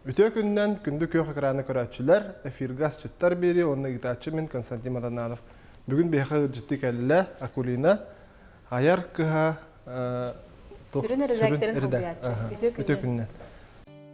Ütö gündən gündü köy ekranı көрәтчеләр, эфиргас чыттар бери, онны гитачы мен Константин Мадананов. Бүгін бехе җитти кәллә Акулина аяр кыха сүрен редакторын ütö gündən.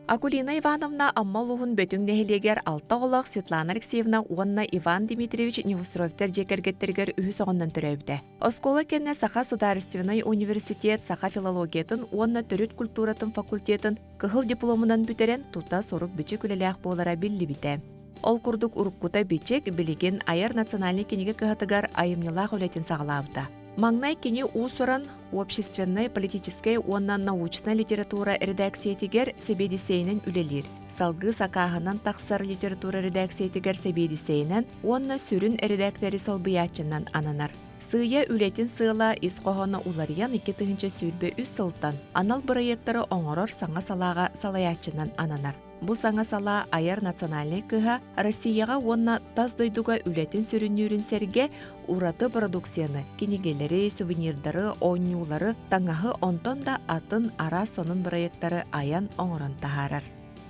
Акулина Ивановна аммалуғын бөтің нәхелегер алта олақ Светлана Алексеевна уанна Иван Дмитриевич Невустроевтер жекергеттергер үхіс оғыннан түрәуді. Оскола кенне Саха Сударственный университет Саха филологиятын уанна түріт культуратын факультетін кығыл дипломынан бүтерен тута сорук бичі күлеләқ болара білі біте. Ол күрдік ұрыққута бичек білеген Аяр национальный кенеге кығатыгар айымнылақ өлетін сағылауды. Маңнай кені усуран общественной, политической, уанна научная литература редакциятигер себедисейнен үлелер. Салгы сакағынан тақсар литература редакциятигер себедисейнен уанна сүрін редактори салбыячынан ананар. Сыя үлетін сыйла исқоғаны улариян 2-тігінші сүрбе үс сылтан. Анал проекттары оңырор саңа салаға салаячынан ананар. Бу саңа сала Аяр национальный кыға Россияға онна таз дойдуға үлетін сүріннерін серге ураты продукцияны, кенегелері, сувенирдары, ойнулары, таңағы онтон да атын ара сонын проекттары аян оңырын тахарар.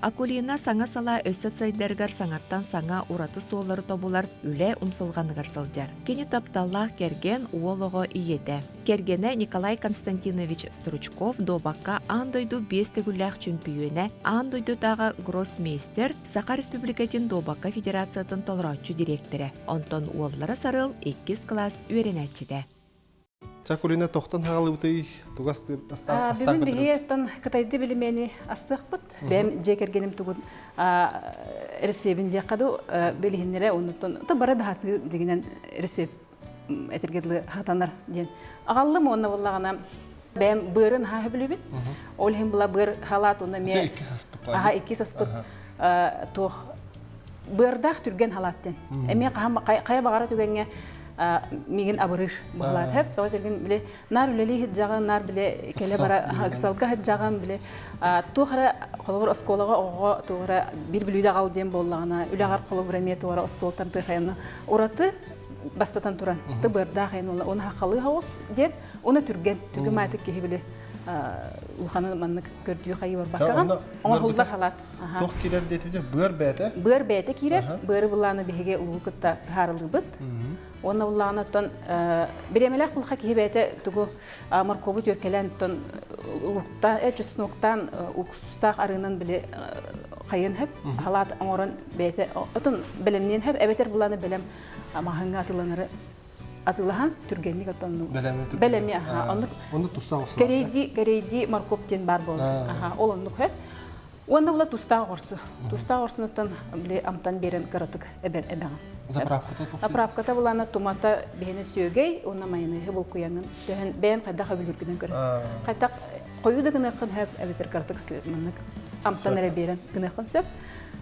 Акулина саңа сала өссөт сайдергар саңаттан саңа ураты соолары тобулар үле умсылғанығар сылдер. Кені тапталлах керген уолығы иеде. Кергене Николай Константинович Стручков добаққа андойду бестігілләқ чүмпүйіне, андойду тағы гроссмейстер Саха Республикатын добаққа федерациятын толыраучу директоры. Онтон уоллары сарыл 2 класс үйренәтчіде. Акулина тоқтан хағалы бұтай туғасты астан бүгін бігеттен кытайды білімені астық бұд. Бәм жекергенім түгін ресебін жақаду білігінлері оныттан. Бары да хаты дегенен ресеп әтергедлі хатанар ден. Ағалым оны болағына бәм бұрын хағы білі бін. Олығын бұла бұр халат оны ме... Екі саспыт. Екі саспыт тоқ. Бұрдақ түрген халаттен. Әме қая бағара түгенге миген абырыр бағалат хеп. Тоғы терген біле нар үлелі хет жағын, нар біле келе бара салға хет жағын біле. Тоғыра қолығыр осколаға оға тоғыра бір білуді ағал дем болағына. Үлағар қолығыр әме тоғыра остолтан тұйқайына. Ораты бастатан тұран. Бұрда қайын оны хақалы хауыз ден, оны түрген. Түрген мәйтік кеге біле. Улханы манны көрдüğü қайы бар баққан. Оңа hulдар халат. Тоқ кирер детибде бөр бәті? Бөр бәті кирер. Бөрі бұланы беге ұлғы күтті харылы бұд. Оны бұланы тұн біремелек бұлға кеге бәті түгі маркобы түркелен тұн әчісін ұқтан ұқсустақ арынан біле қайын әп. Халат оңырын бәті. Ұтын білімнен әп. Әбетер бұланы білім мағынға атыланыры атылахан түргенlik атанну. Белеми аха. Оны туста орсы. Керейди маркоптен бар бол. Аха, ол оннук хеп. Онда була туста орсы. Туста орсынытан биле амтан берен каратык эбега. Заправката топсы. Заправката булана томата бехене сөөгей, онна майонезы бул куянын. Ден бен кайда хабилүргүнөн көрө. Кайта коюда гына кын хеп эбетер каратык слетманнык. Амтан эре берен гына кын сөп.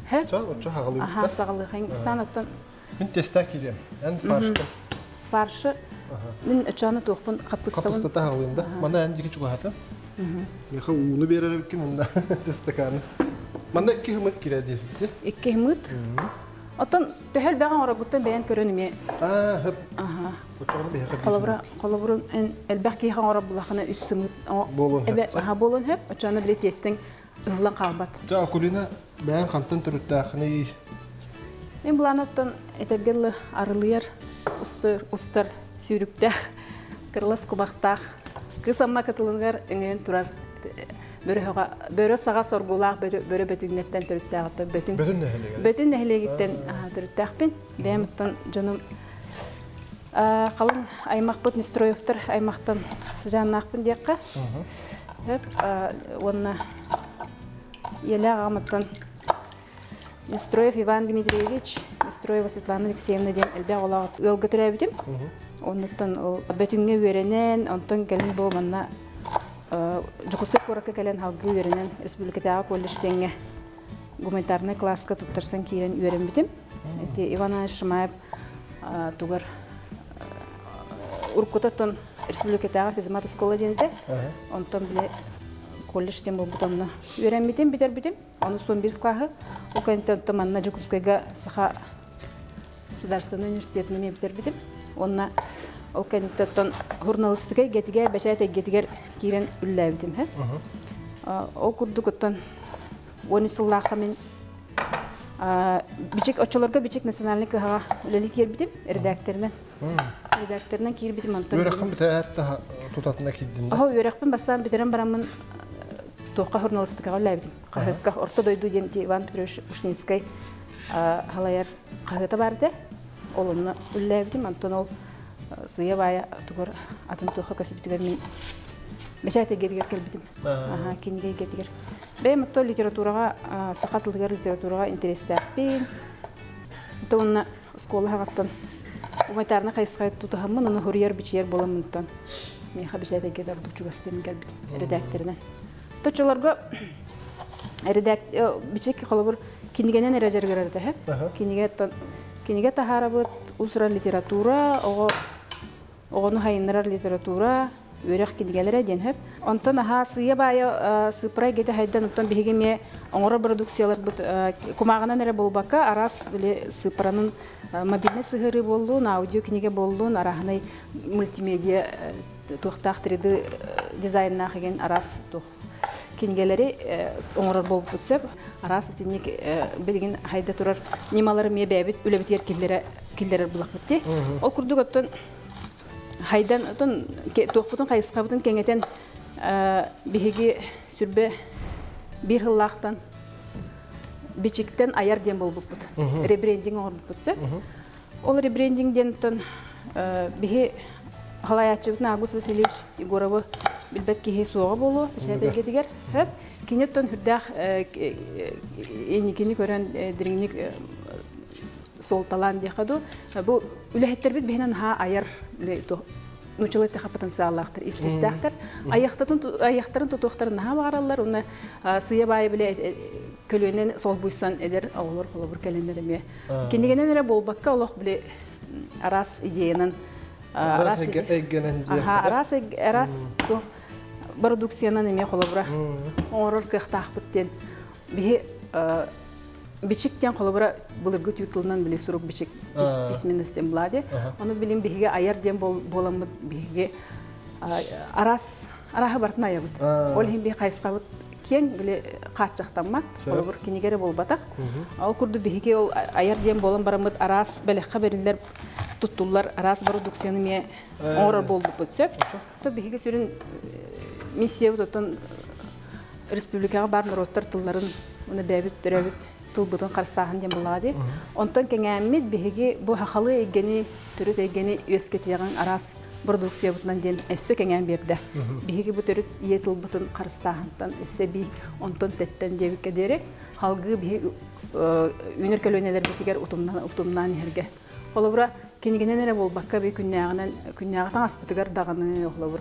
Хеп. Ча хагалып. Аха, сагалык станаттан. Мен теста кирем. Эн фаршка. Фаршы. Мен чаны тоқпын қапқыставын. Қапқыстата ғалымда. Манда әнжігі чуғаты. Меха уыны берер өккен онда тестаканы. Манда 2 хымыт кереді. 2 хымыт? Оттан төхел бәған орағыттан бәйін көрініме. Хөп. Көтшағыны бәйіқі дейсің. Қолыбырын әлбәқ кейхан ораг бұлақына 3 сымыт. Болын хөп. Болын хөп. Чаны біле тестің ұғылан қалбат. Акулина бәйін қантын түріттәқіні ей. Мен бұланыттан әтергелі арылыяр, ұстар, сүйріктәқ, кырлас құбақтақ. Қысамма қатылыңғар үңген тұрар. Бөрі саға соргулақ, бөрі бөтігнеттен түріттәғыты. Бөтін нәхілегеттен түріттәқпен. Бәйіміттен жоным қалың аймақ бұт Нестроевтер аймақтан сыжаннақпын деққа. Онына елі ағамыттан Нестроев Иван Дмитриевич, Нестроева Светлана Алексеевна ден әлбәқ олағыт өлгі түрәбітім. Онықтан бөтінге өренен, онтан кәлін бұл манна жүкісі көрікі кәлін халғы өренен республикадағы колледжтенге гуманитарный класска тұптырсан кейрен өрен бітім. Иван Шымаев тұғыр ұрқытаттан республикадағы физмат скола денді. Онтан біле колледжтен бұл бұтамына өрен бітім, бітер бітім. Оны сон бір склағы. Ол кәнеттен манна жүкіскайға Саха Государственный университетіне ме бітер бітім. Онна ол кәнеттен журналистикай гетігер, бәшәйті гетігер кейрен үлләй бітім. Ол күрді күттен 13 жыллаққа мен Бичик очолорга бичик национальный кыга үлели кирбитим редакторынан. Редакторынан кирбитим антон. Өрөккөн битәһәттә тутатына киддин. Аһа өрөкпен бастан битерен барамын тоққа журналистикага үләбитим. Кахыкка орто дойду денти Иван Петрович Ушницкий халаяр кахыта барды. Олымны үләбитим антон ол сыя бая тугар атын тоққа касибитигер мен бешәте гедигер келбитим. Аһа киниге гедигер. Бем то литературага сакатлыгар литературага интерестәппин. Тонна школага гаттан. Умайтарны кайсыга тутахамын, аны хөрьер бичер боламынтан. Мен хабишәте гедер дучугастем келбитим редактордан. Точолорго редактор бичек холобур кинигенен эрежергерде һә. Киниге тахарабыт усра литература, огону хайнырар литература, өрек кинигелере ден һәп. Онтон аха сыя бая сыпрай гете хайдан онтон бигеме оңора продукциялар бут кумагынан эре болбакка арас биле сыпранын мобильный сыгыры болду, аудио киниге болду, арахнай мультимедиа тухтах 3D дизайнна хеген арас тух кинигелери оңорор болуп бүтсөп арас тинник билген хайда турар немалары мебебит үлебитер киллер булак битти. Ол курдук оттон хайдан оттон тухбутун кайыскабытын кеңетен биһиги сүрбе бир хыллахтан бичиктен аяр дем болуп бут. Ребрендинг оңор бүтсө. Ол ребрендингден тон биһи халаячыбытын Агус Васильевич Егоровы билбет кихи суога болу, бешәбеге дигер. Хөп, кинеттон хүрдәх эникини көрән диринник солталан дихаду. Бу үләһеттер бит беһенен ха аяр нучылык та потенциаллахтыр, искустахтыр. Аяктарын тутуктарын ха бараллар, уны сыя бай биле көлөнен сол буйсан эдер авылар холобур календереме. Кинигенен эре болбакка Аллах биле арас идеянын арас продукцияны неме холобура. Орор кыхтах биттен. Бихи бичиктен холобура булыргы тютулунан биле сурук бичик письменностен бладе. Оны билим бихиге аяр дем боламыт бихиге араха бартына ябыт. Ол хим бихи кайскабыт кен биле катчактанма холобур кинигере болбатак. Ал курду бихиге ол аяр дем болам барамыт арас белекка берилер туттулар арас продукцияны ме орор болду бүтсөп. То бихиге сүрүн миссия утон республикага бар народтар тылларын уны бәбит төрөбүт тылбытын карсахан дем булади. Онтон кеңәммит бихиге бу хахалы эгени төрөт эгени өскетяган арас продукция бутнан ден эссө кеңәм берде. Бихиге бу төрөт иетил бутын карсахантан эссе би онтон теттен дебикке дере халгы бихи үнеркелөнелер битигер утумнан herge. Холобура кинигенен эре болбакка би күннягатан аспытыгар даганы холобур.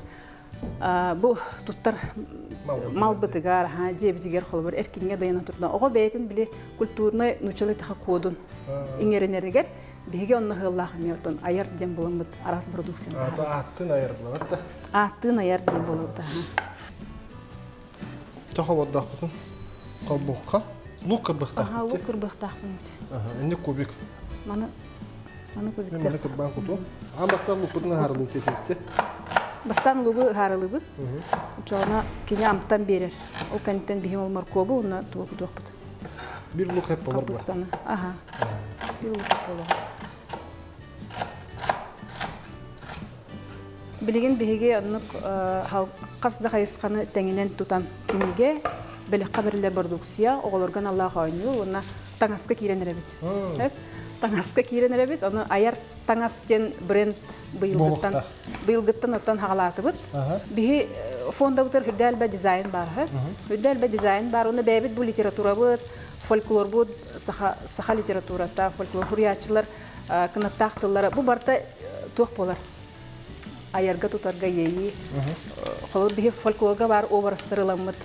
Бу туттар мал бытыгар жебитигер холобур эркинге даяна турда. Ого бейтин биле культурный нучалы таха кодун иңеренергер биге онны хыллах метон аяр дем боламыт арас продукция. Аттын аяр болот. Аттын аяр дем болот. Тохободдак бутун. Калбукка. Лука быхтак. Лука быхтак. Энди кубик. Маны кубиктер. Маны кубан куту. Амастан лупудун харылуу кететти. Бастан лугу харылыбыт. Жона кине амттан берер. Ол каниттен бихим ол моркобу, уна тугу докпут. Бир лук хеп болор. Капустаны. Аха. Бир лук болор. Билеген биһиге онук касда кайысканы теңинен тутан киниге белекка берилер продукция оголорган Аллах ойну, уна таңаска киренеребит. Хеп. Таңаска киренеребит, аны аяр таңастен бренд быйылгыттан оттан хагалатыбыт. Биһи фонда утыр хүрдәлбә дизайн бар. Хүрдәлбә дизайн бар, уны бәбит бу литература бут, фольклор бут, саха литературата, фольклор хурьячылар, кынаттактылар. Бу барта тух болар. Аярга тутарга ейи. Холор биһи фольклорга бар образтырыламыт.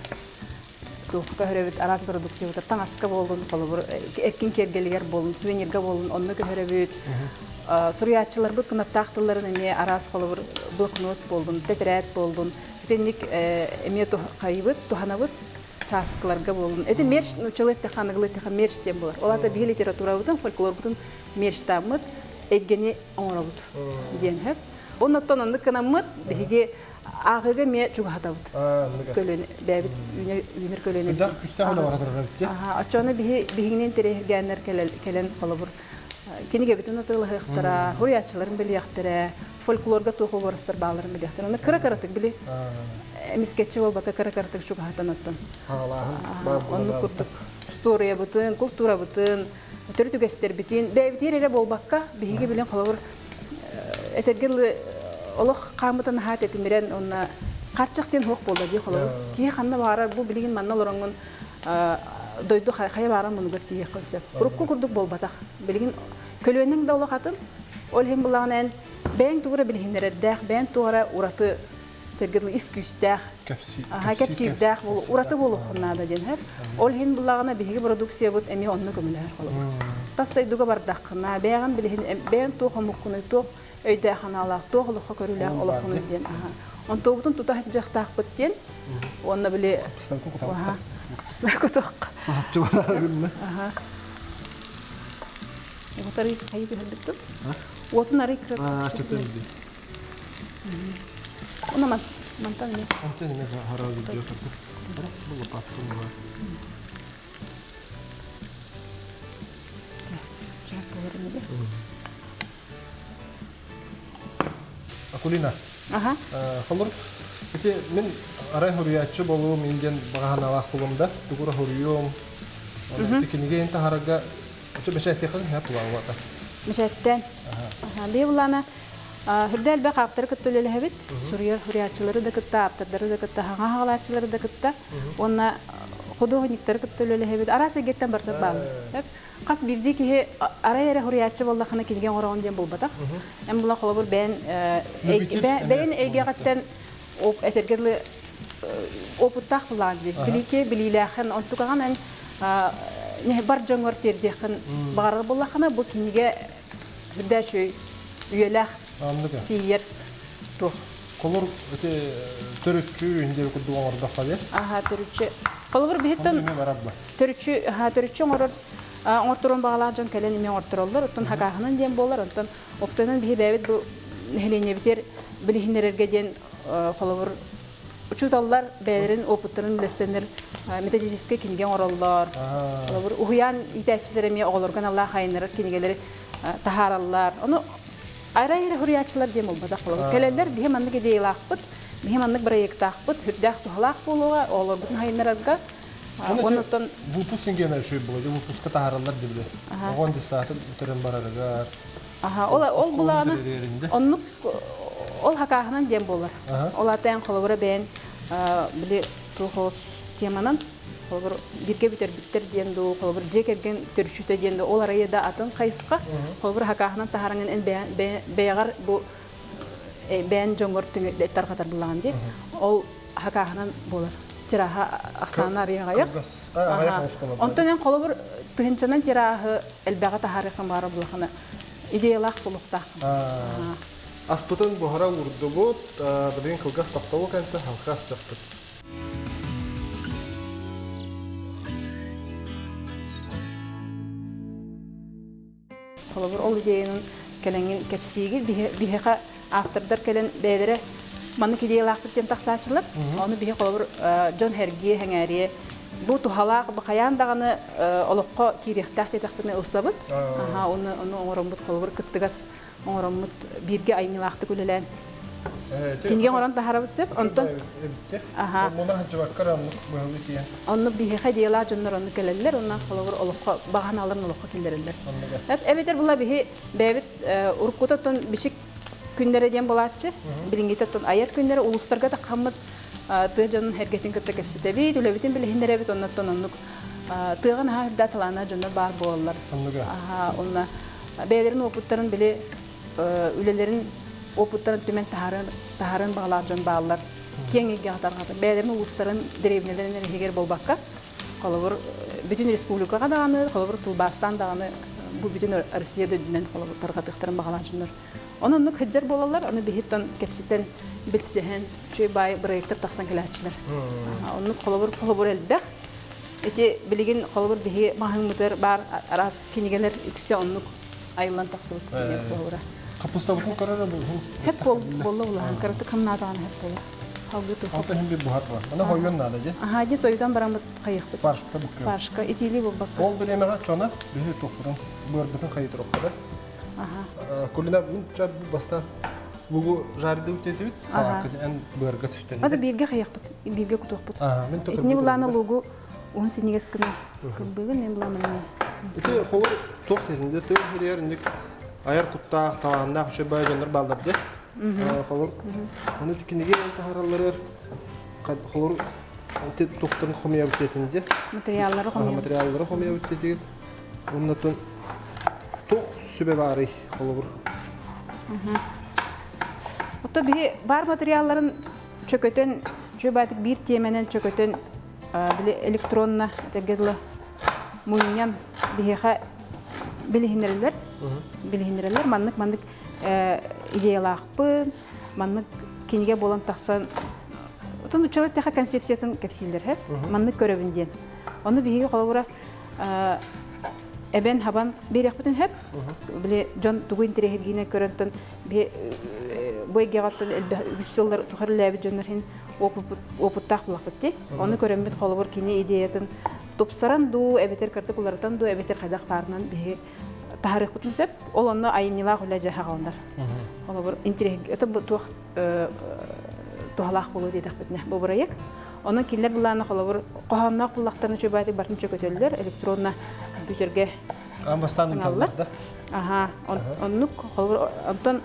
Тухка хөрөбүт арас продукция утар таңаска болдун, холор эркин кергелер болдун, сувенирга болдун, онны хөрөбүт. Сурьячылар бут кынаттактыларын эме арас холор блокнот болдун, тетрадь болдун. Тенник эме кайбыт, туханабыт часкаларга болдун. Эти мерч нучалетте ханыглетте мерч тем болар. Оларда биһи литература бутун, фольклор бутун мерч тамыт, эггени оңоробут. Ден хеп. Оннан аны кынамыт биһиге Ağıga me çuğhatavut. Anlaga. Kölön bäbit ünür kölönü. Күдәк күстәһенә барадыр бит. Aha, açonu bihiginin terehgenler kelen qalabur. Kiniге bütün atılыqtara, huriyatçıların biliyaqtara, folklorga toxu varыстır bağların biliyaqtara. Onu kıra-kıratık bili. Misketçi ol baka kıra-kıratık şu hatan attın. Halahın. Onu kurduk. Historia bütün, kultura bütün, türü göster bütün. Bäbit yerere bol bakka bihigi bilen qalabur. Etergil олох камытын хат этимирен онна карчактен хок болду ди холо ки ханна бара бу билигин манна лоронгун дойду хая бара муну герти якынсып рукку курдук болбатак билигин көлөнүң да олохатын ол хем булаган бен тугра билигиндер дах бен тугра ураты тергил искүстах кепси дах бул ураты болуп ханада ден хеп ол хем булагана биги продукция бут эми онну көмөлөр холо тастай дуга бардакна беган билигин бен тухамукуны тух öyle hanalar, doğrulukla görülen olağanı diyen. On toğutun tutah jaqtaq bitden. Onna bile. Aha. Sakutuq. Saatçı var günne. Aha. Bu tarih haydi haldettim. Otun arı kırık. Açtırdı. Ona mantan ne? Mantan ne haral gidiyor tabii. Bu patron var. Çak bolarını da. Акулина. Ага. Холор. Ити мен арай хурiyatçı болуум инден баганалах кулумда. Тугура хуриюм. Оны тикиниге энте харага очо бешайтекин хап булагата. Мешеттен. Ага. Бевлана hürdel be kaptır kıttöleli hebit. Suriye huriyatçıları da kıtta, aptırları da kıtta, hağalatçıları da kıtta. Onna huduhunikleri kıttöleli hebit. Arası getten bardak bağlı. Hep kas bildi ki araya huriyatçı bollahına kilgen oran diyen bulbadak. Em bulak olabur ben ege gatten o etergerli oputtak bulandı. Bilike bililahan ontukagan en ne bar jongor terdihan bağır bollahına bu kinige bir şey üyeler Anladım. Tiyer to. Kolor öte törüçü indi kudu orada kaldı. Aha törüçü. Kolor bihitten Ne var abla? törüçü orada orturun bağlacan kelen ime orturullar. Otun hakahının diyen bollar. Otun opsiyonun bihi bebet bu nehlene biter bilihinlerge diyen kolor uçudallar beylerin oputların listenler metodolojiske kingen orallar. Kolor uhuyan itaççilere mi oğlurgan Allah hayınları kingeleri taharallar. Onu ayrı huriyatçılar diye olmadı kalır. Kelenler bir hemenlik ideyi lakbıt, bir hemenlik proyekt lakbıt, hürdek tuhalak buluğa, olur bütün hayınlarga. Ondan bu pusingene şey buluyor, bu puska taharallar gibi. Oğun disatı bitiren bararıgar. Aha, ol bulağına, onluk, ol hakahının diyen bolar. Olardan kalır ben, bile tuhos temanan, kalır birke biter diyen de, kalır cekergen törüşüte diyen de, ol araya da atın kayıska, kalır hakahının taharının en beyagar bu ben jongor tüngütle tarkatar bulan diye, ol hakahının bolar. Tiraha aksana araya gayak. Ondan kalır tühençanan tirahı elbega taharikın barı bulakını. İdeyalar bulukta. Aspıtın buhara vurdu bu, bilin kılgas taktavuk ente halkas taktı. Kalır ol ideyanın kelengin kepsigi biheka aftırdır kelen beydere manık ideyalar tutan taksaçılık. Onu bihe kalır John Hergiye hengeriye bu tuhalak bakayan dağını olukka kirihtak tetaktıны ılsabıt. Onu oramut kalır kıttıgas oramut birge aymilaqtı külelen. Kingen oran taharabıt söp. Ondan Mona hacı bakkar anlık böyle diye. Onu bihe ideyalar canlar onu keleller. Ondan kalır olukka bahanaların olukka killerirler. Evet bunlar bihe bebet urukkutatın biçik günlere diyen bolatçı. Biringitatın ayar günlere uluslarga da kamıt tığcanın hergetin kıtta kepsite bit, ülebitin bile hindere bit ondan onluk tığın ha hüdda talana canlar bağır boğallar. Onunla beylerin oputların bile ülelerin oputların tümen taharın bağlar can bağlar. Kiyen ilgi hatar hatar. Beylerin ulusların derevnelerine heger bol bakka. Kalıvır bütün respublika dağını, kalıvır Tulbastan dağını, bu bütün Rusya'da dünden kalıvır tarkatıkların bağlar canlar. Onun hıccar bolallar, onu bihitten kepsiten bilsehen, çünkü bay proyektör taksan kilaçlar. Onun kolabor elbek. Eti bilgin kolabor bihi mahın mıdır bar aras kinigeler yüksek onun ayılan taksılık kolabora. Капуста бутун карара бу. Hep bollu ulan. Karıtı kamnadan hep bolu. Halgı tuh. Алта хим бир бухат бар. Мана хойгон надо же. Aha, di soyudan baramı kayık bit. Паршта букка. Başka itili bu bak. Ол билемега чона бир тохурун бөр бутун кайы туруккада. Aha. Кулина мин ча бастан бугу жарды үтетибит. Саакы эн бөргө түстөн. Hadi birge kayık bit. Birge kutuq bit. Мен токор. İtni bulana logo 10 seniges kına. Kılbıgın ne bulamın ne. Ити холор тох дединде төр херериндик аяр кутта таванна хөшө байжандар балдарды. Холор. Аны тикинеге тахараллар холор тет токтун хомия бүтетинде. Материалları koyuyor. Материаллары хомия бүтетиген. Оннотон тох сүбе бары холор. Oto bir bar materyalların çököten çöbatık bir temenen çököten bile elektronla tegedli muynyan biheha bilihinlerler manlık ideyalarpın manlık kinige bolan taksan otun uçalı teha konsepsiyatın kapsiller hep manlık görevünden onu bihege kolabora eben haban berek bütün hep bile John Tugu interehgine körentön bir boygattın üsüller tuharlabi John'ların oputtak bulakti onu körembet kolabor kini ideyatın topsaran du ebeter kartıkulardan du ebeter kadak parnan bir tarih bütün sep olanla ayınla hulaja hağanlar kolabor intereh это bu tuhalak bulu dedik bitne bu burayık onun killer bulanı kolabor qohannak bulaklarını çöbati bartın çökötölür elektronla kompüterge Амбастан талларда. Aha, onu kolabor ondan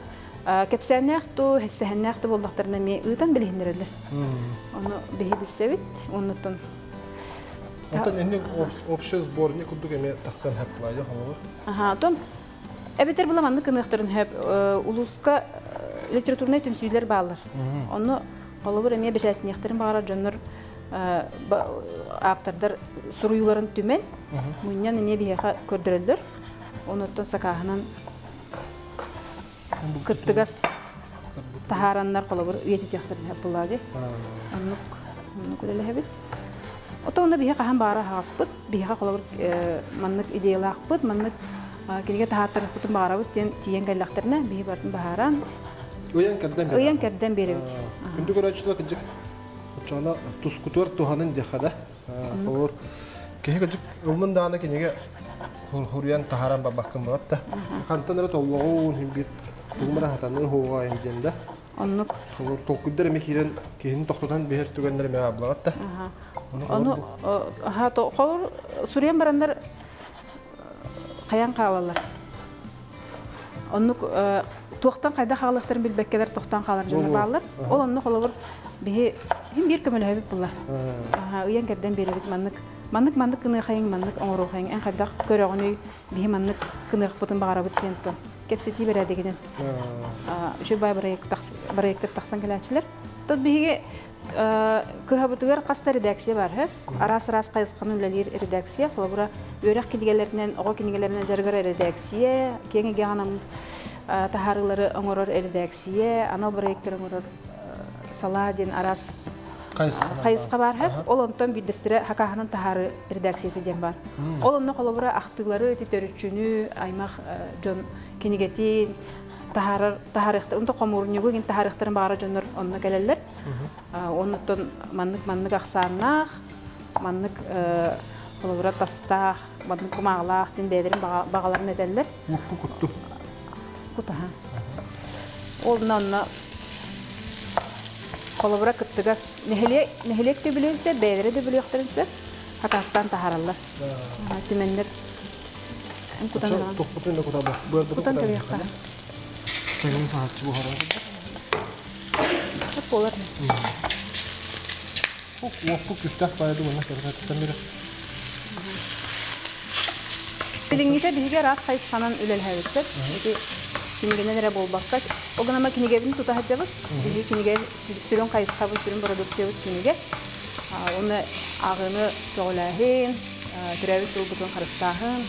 kepsenektu hessenektu bulduklarına mi ıdan bilhinlerler onu bihi bilsevit ondan Онтон энди общий сборник кудук эме тактан хеп кылайы холор. Aha, ton ebeter bulamанды кыныктарын hep улуска литературный түнсүйлер балар. Onu kolabor эме бежетнектерин багара жоннор аптардар суруйларын түмен. Муньян эме биха көрдөрөлдөр. Онуттан сакахынан кыттыгас тахараннар kolabor үететектерин hep булады. Onu көрөлө хебит. Отоны биһа каһан бара хаспыт, биһа колор маннык идеялакпыт, маннык килге тахаттар бутун барабыт тиен галлактарына биһи бартын баһаран. Уян кәрдән беребит. Күндү көрөчүлөр кыжык. Чона тускутор туханын дехада. Колор кеһе кыжык ылмын даана кенеге хурян тахаран бабаккын батта. Хантанара толлогун химбит. Тугмара хатаны хова инденде. Оннук. Колор толкудар мехирен кеһин токтотан бехер түгендер ме аблагатта. Onu ha to kolor Suriyen baranlar kayan kalalar. Onu toxtan kayda xalıqtарын bilbekkeler toxtan xalar jönü ballar. Ol onu kolor bihi hem bir kömel hebip bullar. Ha uyan kerden beri bit manlık kını xayın manlık oңору xayın en kayda körögünü bihi manlık kını xputun bagara bit tenton. Kepseti beredegiden. Şu bay barayıkta taksan gelaçiler. Tot bihi Кыһабытыгар каста редакция бар хэ. Арас кайсыкан үлелер редакция, холобура өрөк килгелеринен, ого килгелеринен жаргара редакция, кеңеге ганам тахарылары оңорор редакция, анал проекттер оңорор Саладин арас кайсыка бар хэ. Ол онтон биддестире хакаханын тахары редакцияты дем бар. Ол онно холобура актыглары титөрүчүнү аймак жон кенигетин Taharıqtı, onda komurnuğu gen taharıqtırın bağıra jönür onunla gelirler. Ondan manlık aksanaq, manlık kolabora tastaq, manlık kumağlaq, din beylerin bağalarını ederler. Kuttu. Kutu ha. Onunla kolabora kıttıgaz nehelek de biliyorsa, beyleri de biliyorsa hakastan taharallar. Tümenler. Kutan tabi yakta. Benim saatçi bu haram. Hep olur. Bu küstah bayadı bununla kadar biri. Bilingite bihiga ras kayıskanan ülel hevitler. Kingenelere bol baksak. O gün ama kinegevini tuta hacabık. Bihi kinege sülün kayıskabı sülün prodüksiyonu kinege. Onu ağını çoğulahin, türevi sülbütün karıstahın,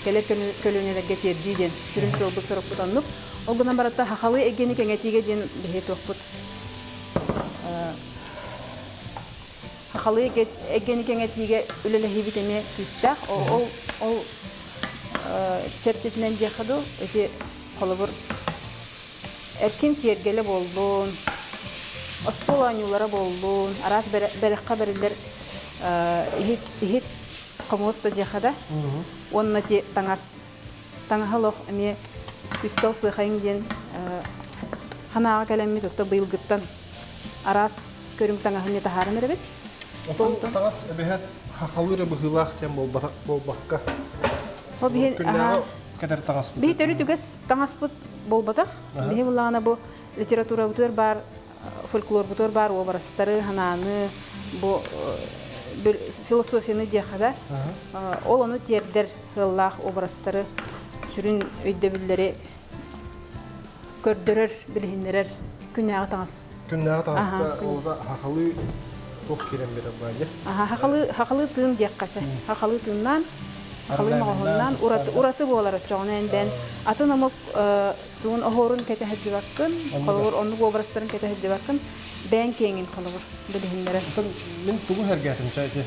keler kölünelerge terciden sülün sülbü sürüpütanlık. O gün baratta hakalı egeni kengetige den bihi tohput. Hakalı egeni kengetige ülele hibiteme küstah. O çerçetinden diyakadu. Eti холобур эркин кергеле болдун. Остол анюлара болдун. Арас берекка берилер ихит комоста дехада. Онна те таңахалох эме үстел сыхайын ден ханага калемми тотто быйылгыттан арас көрүм таңахын тахарын эребет. Таңас бехет хахалыры быхылах тем болбакка. Хо биһин Кадер таңас бу. биһи төрү түгес таңас бут болбатах. Биһи буллагана бу литература бутер бар, фольклор бутер бар, образтары, хананы, бу философияны дияхада. Ол ону тердер хыллах образтары сүрүн өйдөбүллери көрдөрөр, билһиннерер күнәгә таңас. Күннәгә таңас олда хахалы тох кирен бере баҗа. Хакалы тын дияққача. Хакалы тыннан хакалы магыннан ураты болар чоңнан бен атын амык туун ohorun кете хаҗыбаккын, халыр онны образларын кете хаҗыбаккын, бен кеңин халыр билһиннере. Мен тугу хәргәтим чайки.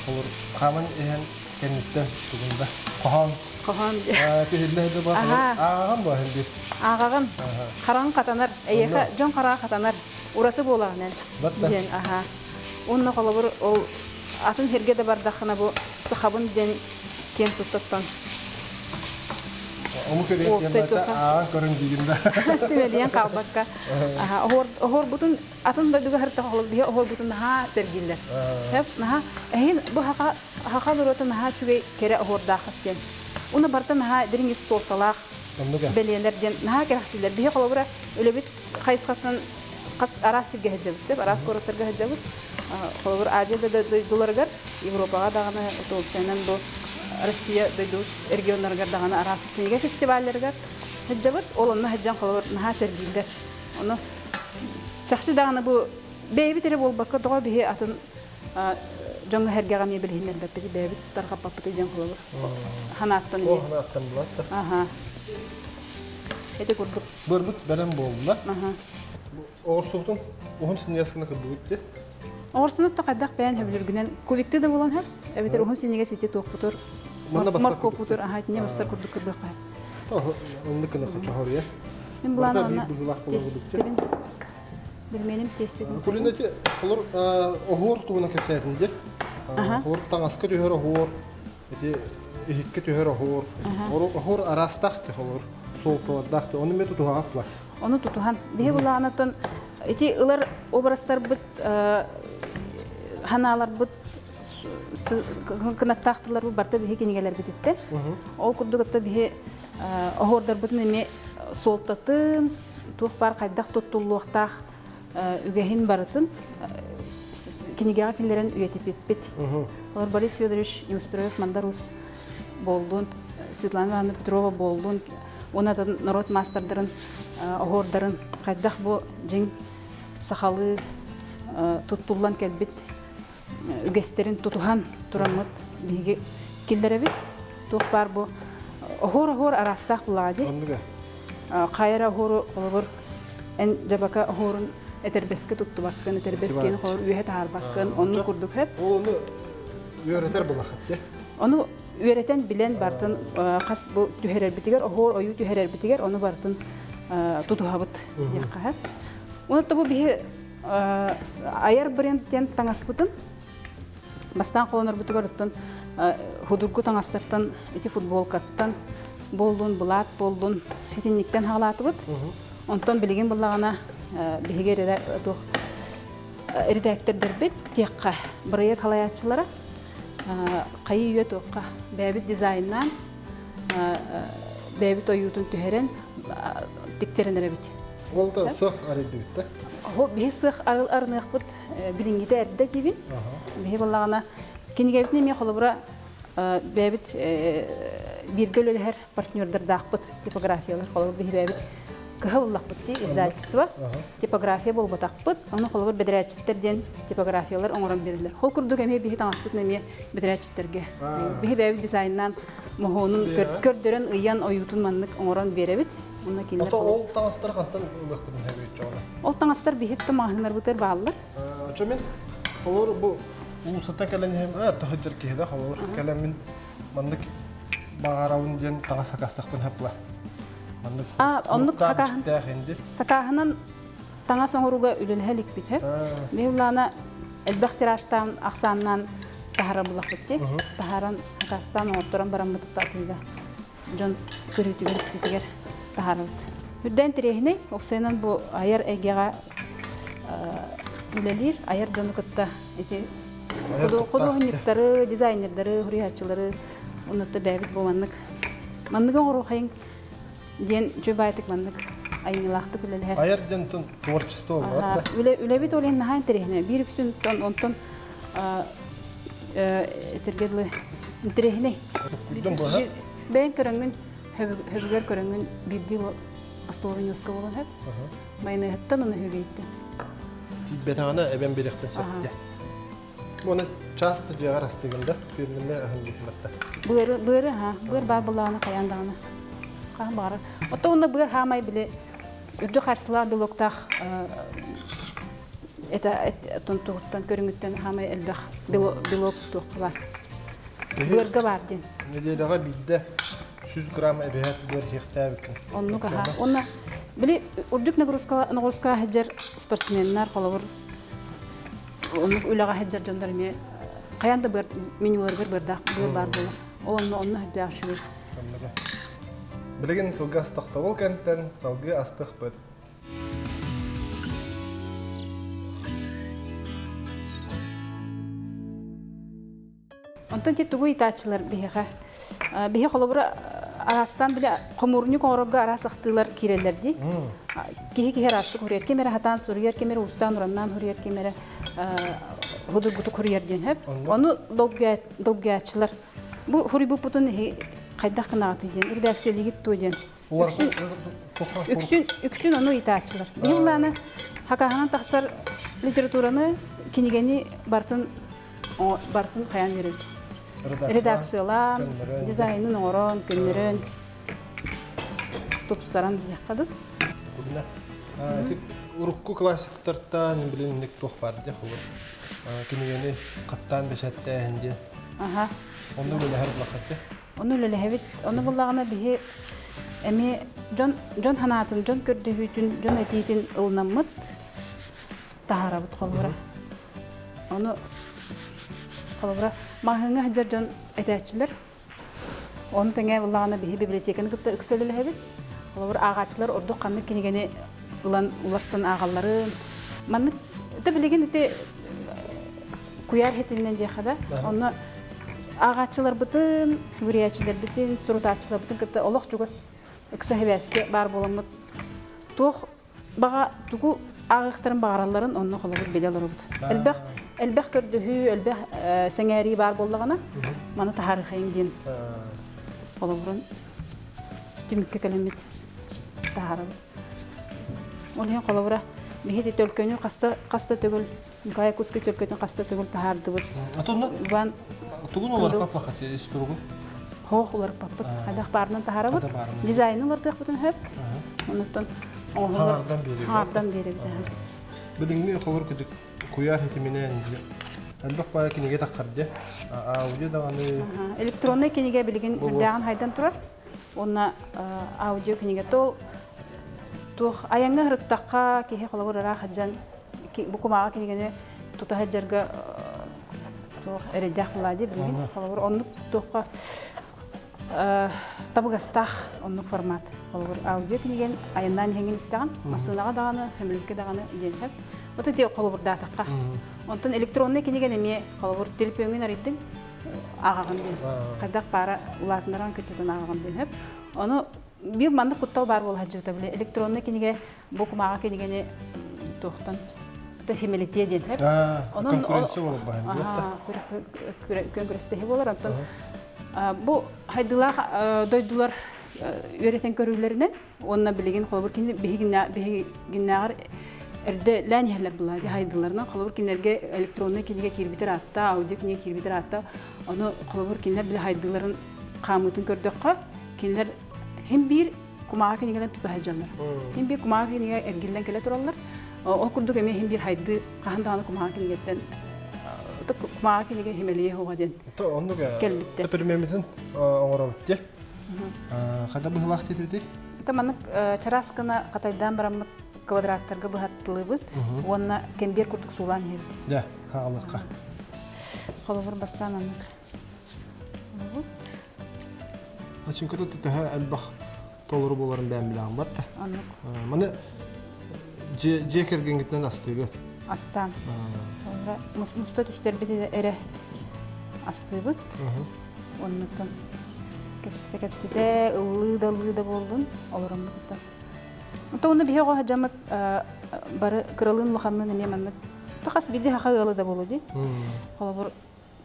Халыр хамын эһен кеннитте тугында. Кахан. Тиһилләһе бар. Агам бар инде. Агаган караң катанар, эйәкә жон кара катанар, ураты боларнан. Ден Онна халыр ол атын хәргә дә бар дахына бу сахабын ден кен туттан. Onu körün diginde. Simediyen kalbakka. Ohor butun atın da duga harta hol diye ohor butun ha sergiller. Hep naha ehin bu haka durotun ha çüge kere ohor dağıtken. Ona bartan ha diringi sortalaq. Beliyenlerden naha kerahsiller bihe kolabura öyle bir kayıskatın qas arası gehjebsep aras korotarga hejebut. Kolabura Aziyada da dolargar Avropaga dağına otolsaynan bu Россия дойдут регионларга даганы арасындагы фестивальлерге хәҗҗәбет олонны хәҗҗан кылыр наһа сәргилдер. Оны чакчы даганы бу бәйби тере болбакка дога бихе атын жаңга хәргә гаме билһиннәр бәппе бәйби тарга папты дигән кылыр. Ханаттан ие. Ханаттан булат. Аха. Эте күрдүк. Бөрбүт бәрәм булды. Аха. Орсултун ohun siniyasına kıdığıttı. Орсунук та кадак бәян хөбүлүргүнен кубикте да болон һәр. Эбетер ohun sinige сете токпутур. Марко путур аха не басар күрдүк кырбыкка. Онны кына хачахория. Мен буланы тестебин. Билменим тестедим. Кулинати холор ohor тугуна кесетинде. Холор таңаска төһөр ohor. Эти ихикке төһөр ohor. Ohor арастахты холор. Солталдахты. Оны методу хапла. Оны тутухан. Бе буланатын эти ылар образдар бит ханалар бит кынаттактылар бу барта бе кенегелер битте. Ол курдугатта бе ohorдар бит неме солтатын тух бар кайдак тоттулуктак үгәһин барытын кенегега килдерен үетип бит. Олар Борис Федорович Неустроев Мандарус болдун, Светлана Ивановна Петрова болдун. Онатан народ мастerdарын ohordарын кайдак бу жиң сахалы туттуллан келбит үгестерин тутухан турамыт биге килдеребит тух бар бу ohor арастак булагы кайра ohor олор эн жабака ohorun этербеске тутту баккан этербескени ohor үйе таар баккан онну курдук хеп onu öğreter bulakatты. Onu öğreten bilen bartın kas bu tüherer bitiger ohor oyu tüherer bitiger onu bartın tutuhabıt yakka hep. Onu da bu bir ayar brendten tangaspıtın bastan kolonur bitiger tutun hudurgu tangastartan iti futbol kattan boldun bulat boldun etinlikten halatıbıt. Ondan bilgin bullağına bihiger eder tuh redaktor derbet yakka buraya kalayatçılara qayı üye toqqa bäbit dizayndan bäbit oyutun tüheren dikterenere bit. Ol da sıx arıdıqta. Ho bir sıx arnıqbıt bilingide erde dibin. Be ballagana kinigebit neme xolubra bäbit bir gölöl her partnёрдар дaqbıt tipografiyalar xolubra bir bäbit кыһыллахпытти издательство типография болбатакпыт аны холбор бедерәчтәрдән типографиялар оңран бирелер. Хол курдук эме бихи таңаспыт неме бедерәчтәргә. Бихи бәби дизайннан mohonun kördөрен ыян оютун маннык оңран беребит. Уна киндер. Ата ол таңастар кантан ылыктын хәбит жана. Ол таңастар бихи тамагыннар бутер бааллар. Чөмен холор бу усата кален һәм тахҗыр киһдә холор кален мин маннык багарауын ден таңасакастыкпын хәпла. Оннук сакаһынан таңа соңоруга үлелһелик бит хеп. Меулана элбах тираштан аксаннан тахара булак битти. Тахаран хакастан оттуран бараммыт татыйда. Жон көрүтүгөр ститигер тахарат. Үрден тирехне оксайнан бу аяр эгега үлелир, аяр жонукутта эти кодохниктары, дизайнерлары, хурiyatçылары онутта бәбит булманнык. Манныгы орохайын ден жөбайтык маннык айнылақты күлелер. Аяр жонтун творчество бар. Үлебит олен нахайн тирехне. Bir үксүн онтон этергедле тирехне. Бен көрөнгүн хөбүгөр көрөнгүн бирдил астолоньоска болгон хеп. Майны хаттан уну хөбейтти. Тибетана эбен беректен сетте. Буны часто жагар астыгында көрүнүлөр ахын Быр бар буланы каяндаганы. Кан бар. Ото уну быр хамай биле үрдү карсылар билоктах это тонтуттан көрүнгүттен хамай элдах билок тукла. Бырга бар ден. Неделеге бидде 100 грамм эбет бир хектар. Онна биле үрдүк нагрузка хаҗар спортсменнар колор. Onu ulağa həcər göndərməyə qayanda bir menülər bir бар булар. Onu hədəyə şübhə. Bilgin kılgas taxtavol kənтен салгы астық бір. Ondan ki tuğu itaçılar bihe. Bihe kolabura arastan bile komurnu korogga arasaqtılar kirelerdi. Kihe rastık huriyet kemere hatan suriyet kemere ustan urandan huriyet kemere hudur butu huriyetden hep. Onu dolgaçılar. Bu huri bu putun qayda qanaatı den irdakseli toyden. Üksün onu itaçılar. Yıllarını hakahanan taqsar literaturanı kinigeni bartın kayan verir. Redaksiyalar, dizaynın oran, günlerin topsaran yaqadı. Urukku klasiktardan bilinlik toq var diye olur. Kinigeni qattan beşatte hendi. Aha. Onu böyle her vaqtda. Onu öyle evet. Onu bullağına bihi emi John hanatın, John kördühütün, John etitin ılnamıt taharabıt qalbura. Onu qalbura mahınga hajar John etəççiler. Onu tenge bullağına bihi bibliotekanı qıpta ıksölülü hebit. Qalbura ağaçlar ordu qanlı kinigeni ularsın ağalları. Manlık da bilegen ete kuyar hetinden diye kada. Onu ağaççılar bütün, hürriyatçılar bütün, surutçılar bütün kıta olaq jugas ıksa heveske bar bolamıt. Toq bağa tuğu ağıqtırın bağıralların onu qolabı beler oldu. Elbaq kördühü, elbaq sengeri bar bollağına mana taharixayın den qolabırın tümükke kelimet taharabı. Olyan qolabıra meheti tölkönü qasta tögül, Николай Куски tölkönü qasta tögül tahardı bud. Atonna? Van Тугун олар паплахат истургу. Хоох олар паппат. Хадах барынан тахарабыт. Дизайны олар тахпытын хеп. Онуттан Хаардан беребит. Билиңми холор кыжык куяр хетименен. Албак бая кинеге таккарды. Аудио даганы. Электронный кинеге билген даган хайдан турар. Онна аудио кинеге тол тух аянга хырыттакка кихе холор ара хаджан букумага кинегене тута хаджарга Эредях влади билген. Холор оннук тоққа табыгастах оннук формат. Холор аудио книген аяндан хенген истаган, масынаға даганы, хемлекке даганы ден хеп. Ота те холор датакка. Онтон электронный книген эме холор телефонун ариттин агаган ден. Кадак пара улатындаран кечеден агаган ден хеп. Оны бир манды куттал бар бол хаджыта биле. Электронный книге букумага книгени тоқтан хемелетие ден хеп. Конкуренция болуп баһын. Конкуренция болар. Антон бу хайдылар дойдулар өретен көрүлөрүнөн онна билеген колбур кине бегиннагар эрде ланьялар булар ди хайдыларына колбур кинерге электронный кинеге кирбитер атта, аудио кинеге кирбитер атта. Аны колбур кинер бил хайдыларын камытын көрдөккө кинер hem bir kumага кинегелер тута хаҗалар. Hem bir kumага кинеге эргилден келе туралар. O kurduk eme hem bir haydi kahandağını kumahakin getten kumahakin ge hemeliye hoğaden. Onu ga. Tepirmemizin oğra bitti. Kada bu hilak dedi. Это маннык чараскана катайдан барамыт квадраттарга быхаттылыбыт. Онна кембер курдук сулан херди. Да, хаалыкка. Холовор бастан аннык. Вот. Ачын көтө тәһә албах толыры боларын бәм билән батта. Аннык Маны же кергенгитен астыгы. астан. Холовор муста түстер бите эре астыбыт. Оннутан кепсите ылыда болдун олором бутта. Ото уну бихе го жамат бары кырылын маханны неме манны. Тахас биди хаха ылыда болуди. Холобор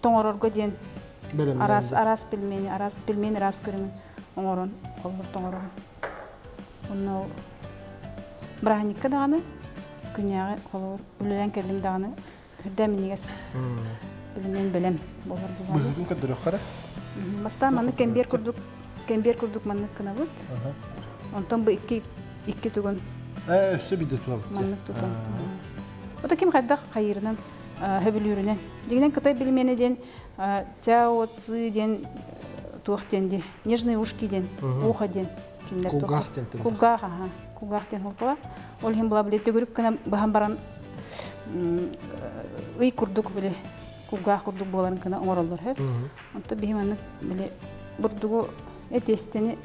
тоңорорго ден арас пельмени рас көрүм оңорон холобор тоңорон. Уну брахникка даганы күнягы холобор үлелен келдим даганы хүрдәминигес. Билем болар булар. Быгын кадыр хара. Баста маны кембер курдук маны кына бут. Онтон бу икки түгөн Өсө биде туап. маны түгөн. Ота ким кайдак кайырынан хөбүлүрүнөн. Дигинен кытай билмени ден цяо ци ден туактенди. Нежные ушки ден, ухо ден. Кугах ден холкова. Ол хим була биле төгүрүк кына бахан баран ый курдук биле кугах курдук боларын кына оңоролдор хеп. Онто бихиманы биле бурдугу этестени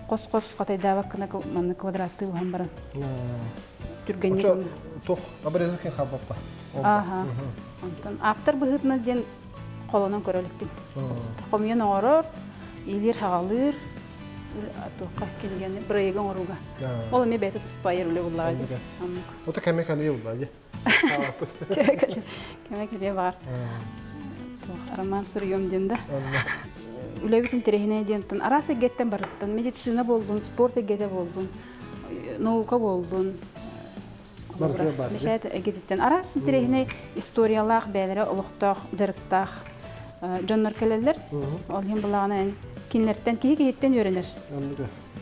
кос катайдабак кына маны квадратты бахан баран. Түргенни. Тох обрезакен хабапта. Аха. Онтон автор быгытны ден колонон көрөлүкпүн. Комьен оңорор, илер хагалыр, атука келгени брейге оңоруга. Ол эме бете туспайыр үле буллагы. Ота кеме кале буллагы. Кеме бар. Роман сырьем денде. Үлебитин терехине дентон арасы геттен барыттан медицина болдун, спорт эгете болдун, наука болдун. Мешает эгетен арасы терехине историялах бәлере улуктак, жарыктак жоннор келелер. Ол хим булагына киннерден кийгеттен өренер.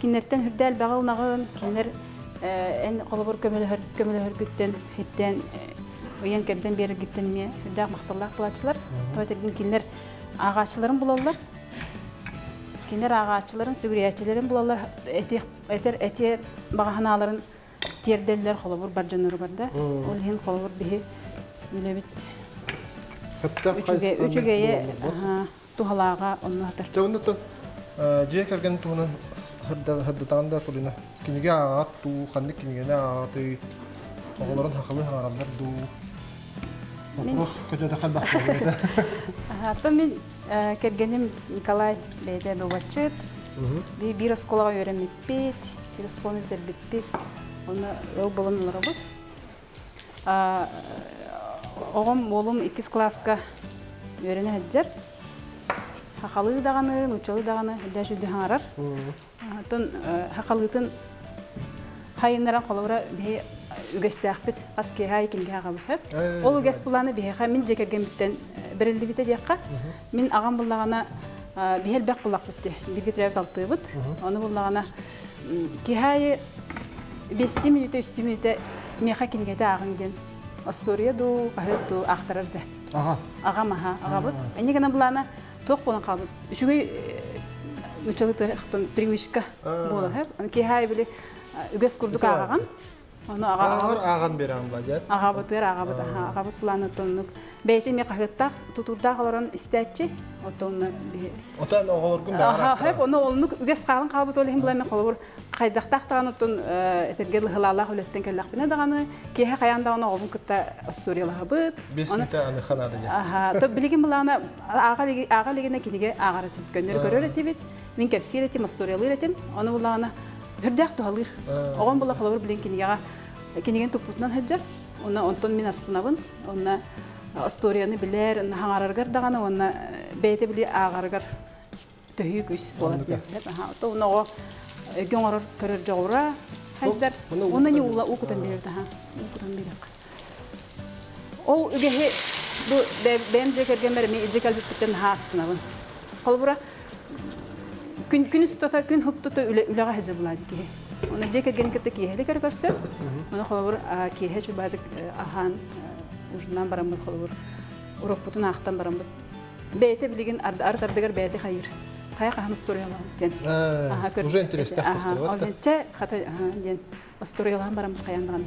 Киннерден хүрдәл багылнагын, киннер эн колобор көмөлөр күттен хиттен уян керден бери гиттен ме хүрдәк макталлар кылачылар. Тойтыргын киннер агачыларын булалар. Кинер агачыларын, сүгүрәчеләрен булалар, этер баганаларын терделләр холобур бар җаннары барда. Ул һин холобур бихи үлебит. Хәтта үчүгәе тухалага оннатыр. Тәвнәтә же кергән туны хәддәтәндә кулына. Кинигә атту, ханны кинигә аты. Огларын хакылы харандар ду. Вопрос көтә хәлбәк булды. Хәтта мин кергәнем Николай бәйдә добачыт. Bir skolaga öğrenmek bit, bir sponiter bit. Ona yol bulunmaları bu. Oğlum 2 klaska öğrene heccer. Hakalı dağını, uçalı dağını hediye hangarar. Ton hakalıytın hayınlara kolora bir ügestek bit. Aski hay kimge hakalı hep. Olu üges bulanı bir hay min cekergen bitten birelli bite diyekka. Min ağam bulağına bir helbek bulak bitti. Bir getirip altığı bit. Onu bulağına ki hay 5 minüte 3 minüte meha kimge de ağın den. Astoriya do kahret do aktarırdı. Ağa maha ağa bit. Eni gene bulağına toq bolan qaldı. Üçüge uçalıqda xatın привычка bolar hep. Ki hay bile üges kurduk ağagan. Onu ağan beran bajar. Ağa batır, ağa planı tonluk. Beyti me qahıttaq tuturda qalaran istətçi. Otonnu bir. Otan oğulurgun da ara. Hep onu olnu üges qalın qabıt olhim bilan qalır. Qaydaqtaqtan oton etergel halala huletten kellaqbina dağını ki hayanda onu oğlum kıtta astoriyalı bit. 5 minüte anı xanadı. Aha, to biligin bilana ağa ligine kinige ağarat gönleri görür etibit. Min kepsir etim astoriyalı etim. Onu bilana hürdaq tuhalır. Oğlum bula qalır bilin kinige kinigen tuputnan heccer. Ona onton min astınabın. Ona astoriyanı biler, hangarargar dağını ona beyte bili ağargar töhüyük üs bolar. Aha, to onu göngoror körür joğura heccer. Ona ni ula ukutan berdi ha. Ukutan berdi. O ügehe bu benim cekergen mermi icekal bitten hastınabın. Qalbura gün üstüte gün huptuta ülaga heccer buladı ki. Ona cekergen kitte ki hede görürsün. Ona qalbura ki heccu badık ahan ucundan baramır qalbur. Uroputun aqtan baramır. Beyte biligin ardardıgar beyte hayır. кая кахам историялар ден. Уже интересно Ал ден хата ден историялар барам каяндаган.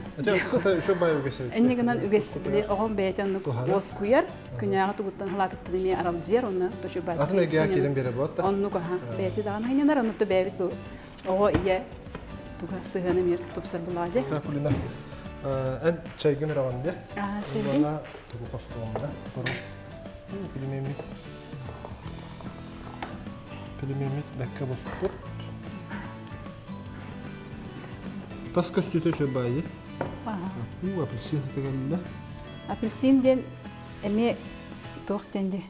Хата еще бай үгесе. Эннигенен үгес биле огон бейтен ос куяр күнягы тугуттан халатыктан эме арал жер оны тошу бай. Атына гя келем бере болот да. Онну каха бейти даган хайненар оны то бейбит бу. Ого ие туга сыганы мир тупсар буладе. Так улина. Эн чайгын раван бе. Чайгын. Бана тугу костуомда. Кору. Пилимемит бәккә боспор. Тас көстүтө чөбайы. Апельсин тегелле. Апельсин ден эме тохтенде.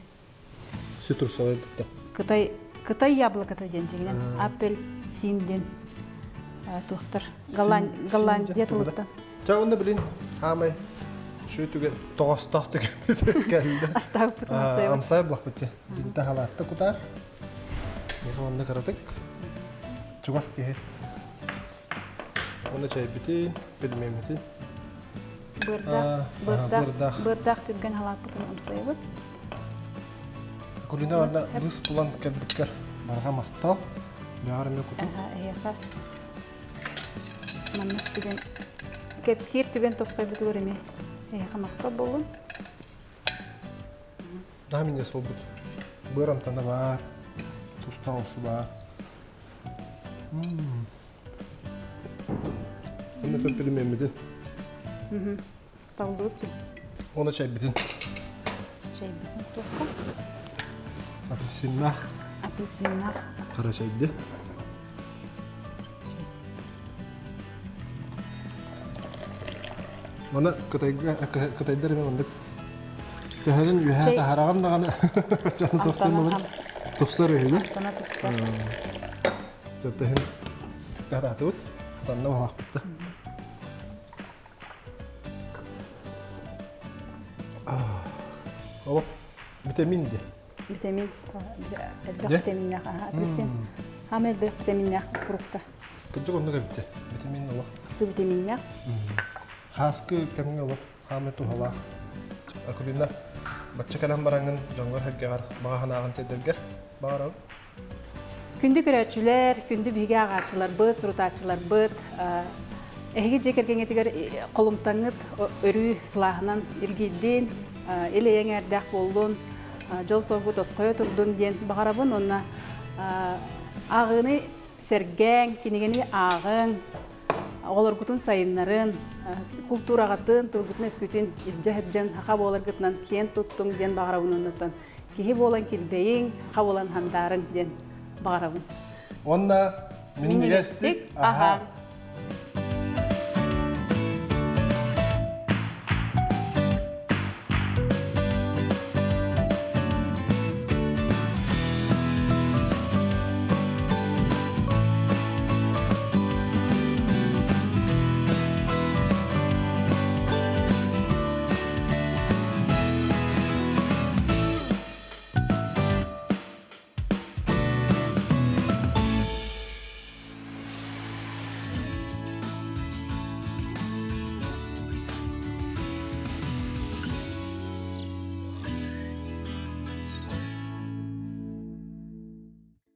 Цитрусовый бутта. Кытай яблоката ден жегенен апельсин ден тохтар. Голландия тулуттан. Чагында билин хамай. Şu tüge toğastaq tüge geldi. Астагып бутмасай. Амсай блах бите. Динте халатты кутар. Механды каратык. Чугас ке. Оны чай бите, пельмени. Бырдак түрген халат бутмасай амсай бут. Кулина варна бус план кебикер. Барга мактал. Бярым куту. Эха. Манна түрген кепсир түрген тоскай буту эме. Эха мактал болун. Да меня свобод. Бырам тана бар. Тустаусы бар. Оны да пельмени. Талдут. Оны чай битин. Чай битин тоққа. Апельсиннах. Апельсиннах. Қара чайды. Мана кытайдар мен ондық. Көхәден үйә тахарағам дағаны. Жаны тоқтын болыр. Топсар өйді. Антона топсар. Жаттахын қараты өт. Қатанна бағақ бұтты. Оба, витамин де. Витамин. Витамин. Апельсин. Хамед витамин фрукта. Күнчік онды көбітті. Витамин олық. Сы витамин. Хаскы кәмін олық. Хамед тухала. Акулина. Бачча кәлем бараңын жоңғар хәггәғар. Баға ханағын тедергер. Бағарау. Күнді көрәтшілер, күнді біге ағатшылар бұд, сұрутатшылар бұд. Әйге жекерген етігер қолымтаңыт өрі сылағынан иргейден, елейен әрдәқ болуын, жол соғы тосқойы тұрдың ден бағарабын. Онына ағыны сәргәң, кенегені ағын, олар күтін сайынларын, культура ғатын, тұргытын әскүтін ирджәхіджен хақа болар күтінен кен тұттың ден бағарабын оннаттан. Кехи болан келбейін, хақа болан хандарын ден бағарабын. Онна минигестик. Аха.